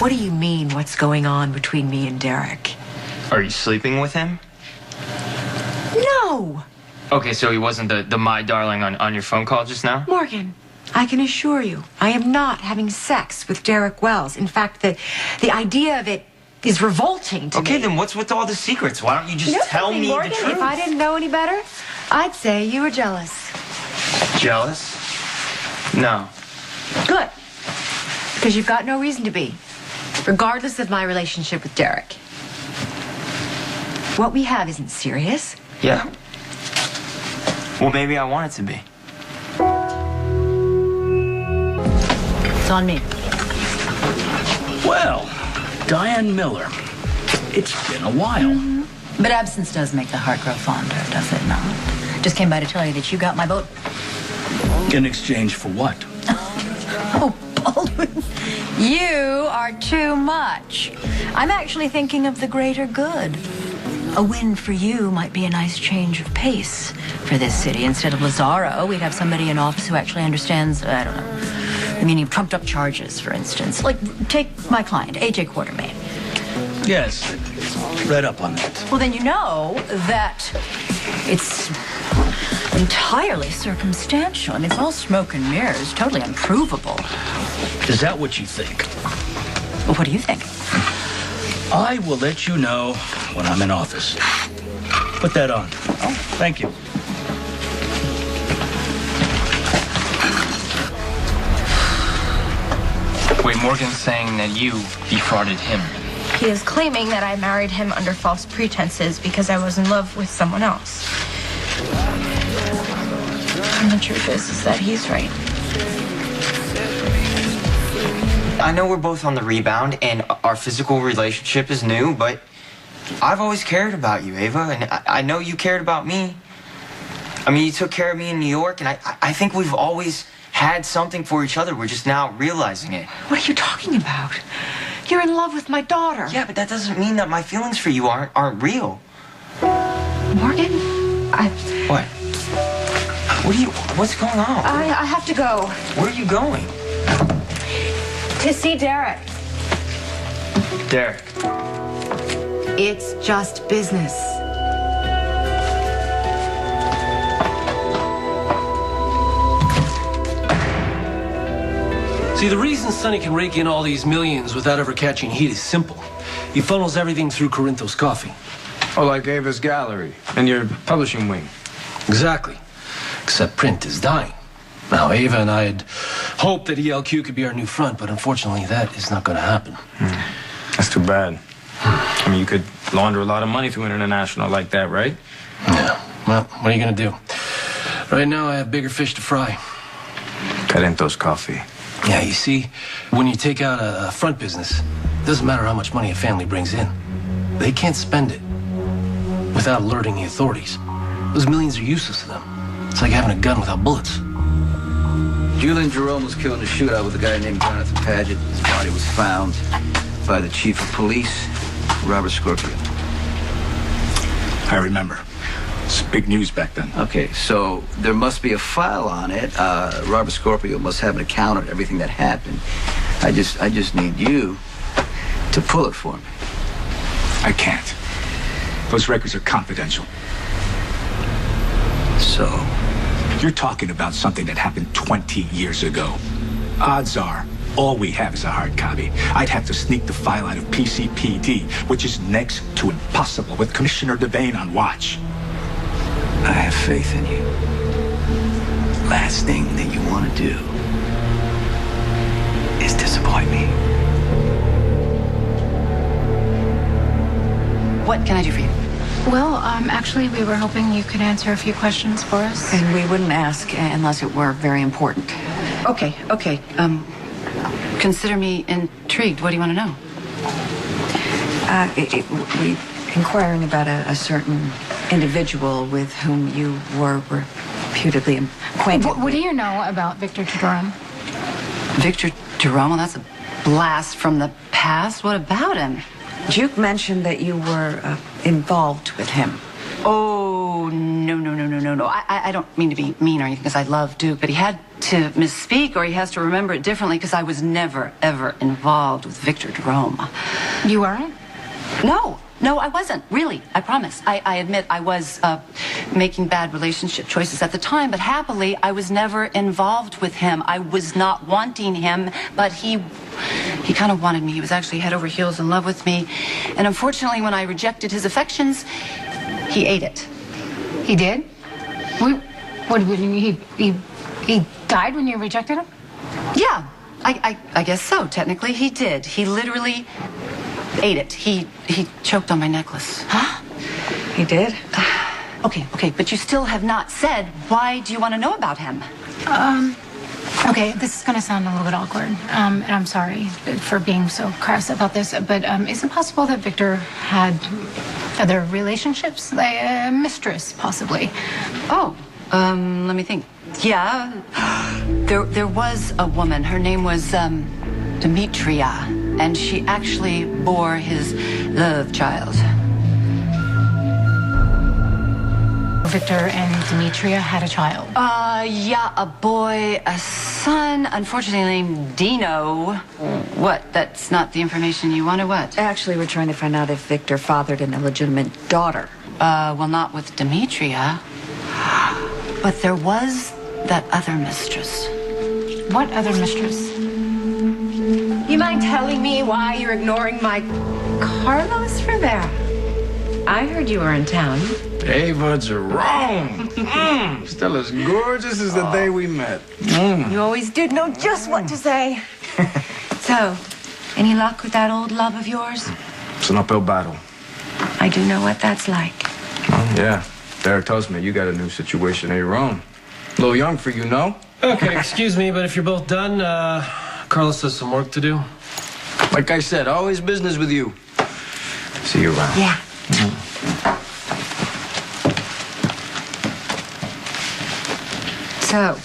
What do you mean, what's going on between me and Derek? Are you sleeping with him? No! Okay, so he wasn't the my darling on your phone call just now? Morgan, I can assure you, I am not having sex with Derek Wells. In fact, the idea of it is revolting to me. Okay, then what's with all the secrets? Why don't you just tell me Morgan, the truth? If I didn't know any better, I'd say you were jealous. Jealous? No. Good. Because you've got no reason to be, regardless of my relationship with Derek. What we have isn't serious. Yeah. Well, maybe I want it to be. It's on me. Well, Diane Miller, it's been a while. But absence does make the heart grow fonder, does it not? Just came by to tell you that you got my vote. In exchange for what? Oh, Baldwin, you are too much. I'm actually thinking of the greater good. A win for you might be a nice change of pace for this city. Instead of Lazaro, we'd have somebody in office who actually understands, I don't know, the meaning of trumped-up charges, for instance. Like, take my client, A.J. Quartermain. Yes, read up on that. Well, then you know that it's entirely circumstantial. I mean, it's all smoke and mirrors, totally unprovable. Is that what you think? Well, what do you think? I will let you know when I'm in office. Put that on. Oh, thank you. Wait, Morgan's saying that you defrauded him. He is claiming that I married him under false pretenses because I was in love with someone else. And the truth is that he's right. I know we're both on the rebound and our physical relationship is new, but I've always cared about you, Ava, and I know you cared about me. I mean, you took care of me in New York, and I think we've always had something for each other. We're just now realizing it. What are you talking about? You're in love with my daughter. Yeah, but that doesn't mean that my feelings for you aren't real. Morgan, What? What's going on? I have to go. Where are you going? To see Derek. Derek. It's just business. See, the reason Sonny can rake in all these millions without ever catching heat is simple. He funnels everything through Corinthos Coffee. Oh, like Ava's gallery and your publishing wing. Exactly. Except print is dying. Now, Ava and I had hoped that ELQ could be our new front, but unfortunately that is not going to happen. That's too bad. I mean, you could launder a lot of money through International like that, right? Yeah. Well, what are you going to do? Right now, I have bigger fish to fry. Corinthos Coffee. Yeah, you see, when you take out a front business, it doesn't matter how much money a family brings in. They can't spend it without alerting the authorities. Those millions are useless to them. It's like having a gun without bullets. Julian Jerome was killed in a shootout with a guy named Jonathan Paget. His body was found by the chief of police, Robert Scorpio. I remember. It's big news back then. Okay, so there must be a file on it. Robert Scorpio must have an account of everything that happened. I just need you to pull it for me. I can't. Those records are confidential. So? You're talking about something that happened 20 years ago. Odds are, all we have is a hard copy. I'd have to sneak the file out of PCPD, which is next to impossible with Commissioner Devane on watch. I have faith in you. Last thing that you want to do is disappoint me. What can I do for you? Well, actually, we were hoping you could answer a few questions for us. And we wouldn't ask unless it were very important. Okay. Consider me intrigued. What do you want to know? We're inquiring about a certain individual with whom you were reputedly acquainted. What do you know about Victor Jerome? Victor Jerome? Well, that's a blast from the past. What about him? Duke mentioned that you were involved with him. Oh, Oh, no. I don't mean to be mean or anything, because I love Duke, but he had to misspeak, or he has to remember it differently, because I was never, ever involved with Victor Jerome. You weren't? No, I wasn't, really. I promise. I admit I was making bad relationship choices at the time, but happily, I was never involved with him. I was not wanting him, but he kind of wanted me. He was actually head over heels in love with me. And unfortunately, when I rejected his affections, he ate it. He did? He died when you rejected him? Yeah, I guess so. Technically, he did. He literally ate it. He choked on my necklace. Huh? He did? Okay, but you still have not said, why do you want to know about him? Okay, this is going to sound a little bit awkward, and I'm sorry for being so crass about this, but is it possible that Victor had other relationships? Like a mistress, possibly? Oh, let me think. Yeah, there was a woman. Her name was Demetria, and she actually bore his love child. Victor and Demetria had a child. Yeah, a boy, a son, unfortunately named Dino. What? That's not the information you want, or what? Actually, we're trying to find out if Victor fathered an illegitimate daughter. Well, not with Demetria. But there was that other mistress. What other mistress? You mind telling me why you're ignoring my Carlos Rivera? I heard you were in town. Ava Jerome. Still as gorgeous as the day we met. You always did know just what to say. So, any luck with that old love of yours? It's an uphill battle. I do know what that's like. Yeah. Derek tells me you got a new situation of your own. A little young for you, no? Okay, excuse me, but if you're both done, Carlos has some work to do. Like I said, always business with you. See you around. Yeah. So,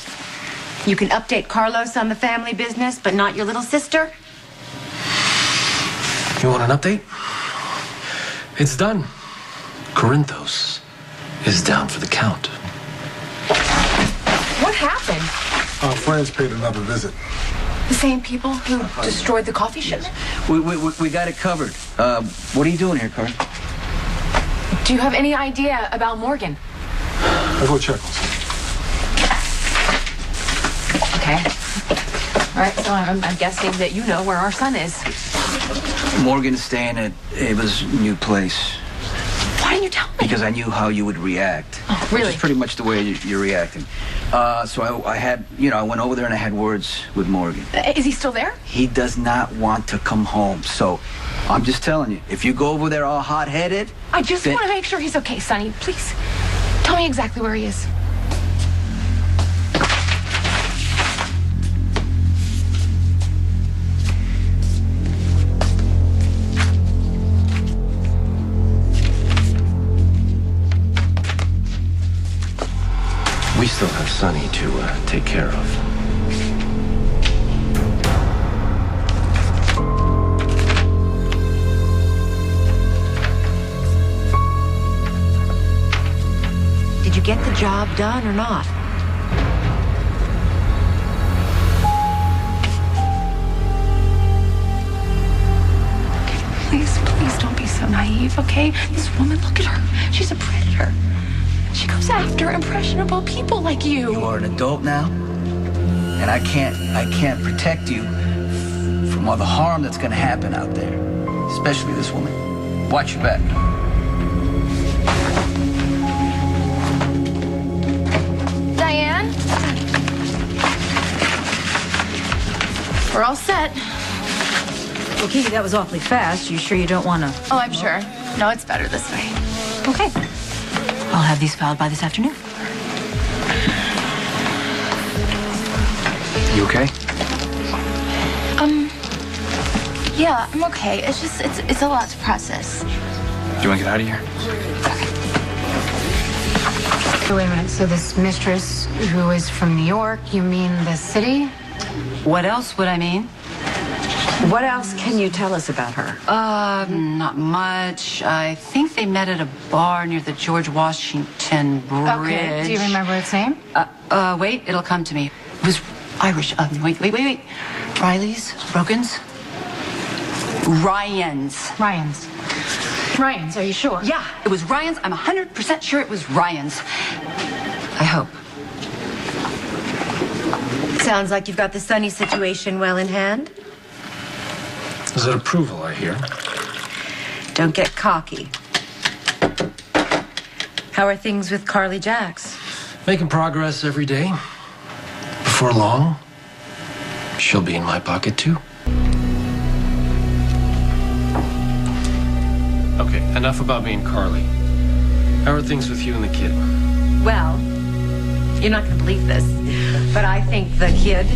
you can update Carlos on the family business, but not your little sister? You want an update? It's done. Corinthos is down for the count. What happened? Our friends paid another visit. The same people who destroyed the coffee shipment? We got it covered. What are you doing here, Carl? Do you have any idea about Morgan? I'll go check on something. Okay. All right, so I'm guessing that you know where our son is. Morgan's staying at Ava's new place. Why didn't you tell me? Because I knew how you would react. Oh, really? Which is pretty much the way you're reacting. So I had, I went over there and I had words with Morgan. Is he still there? He does not want to come home. So I'm just telling you, if you go over there all hot-headed... I just want to make sure he's okay, Sonny. Please, tell me exactly where he is. We still have Sonny to take care of. Did you get the job done or not? Please don't be so naive, okay? This woman, look at her. She's a predator. She goes after impressionable people like you. You are an adult now, and I can't protect you from all the harm that's going to happen out there, especially this woman. Watch your back. Diane? We're all set. Well, Kiki, that was awfully fast. You sure you don't want to... Oh, I'm sure. No, it's better this way. Okay. I'll have these filed by this afternoon. You okay? Yeah, I'm okay. It's just, it's a lot to process. Do you want to get out of here? Wait a minute. So this mistress who is from New York, you mean the city? What else would I mean? What else can you tell us about her? Not much. I think they met at a bar near the George Washington Bridge. Okay. Do you remember its name? Wait, it'll come to me. It was Irish. Wait. Riley's? Rogan's? Ryan's, are you sure? Yeah, it was Ryan's. I'm 100% sure it was Ryan's. I hope. Sounds like you've got the Sunny situation well in hand. Is that approval, I hear? Don't get cocky. How are things with Carly Jacks? Making progress every day. Before long, she'll be in my pocket, too. Okay, enough about me and Carly. How are things with you and the kid? Well, you're not going to believe this, but I think the kid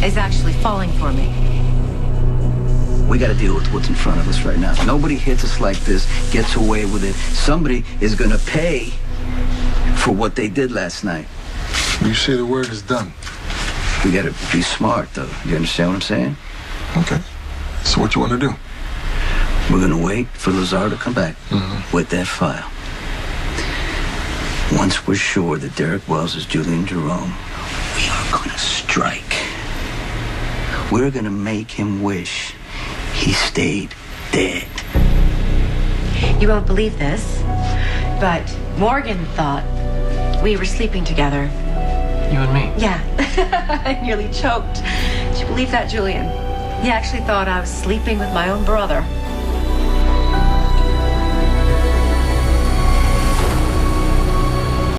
is actually falling for me. We got to deal with what's in front of us right now. Nobody hits us like this, gets away with it. Somebody is going to pay for what they did last night. You say the word is done. We got to be smart, though. You understand what I'm saying? Okay. So what you want to do? We're going to wait for Lazar to come back with that file. Once we're sure that Derek Wells is Julian Jerome, we are going to strike. We're going to make him wish he stayed dead. You won't believe this, but Morgan thought we were sleeping together. You and me? Yeah. I nearly choked. Did you believe that, Julian? He actually thought I was sleeping with my own brother.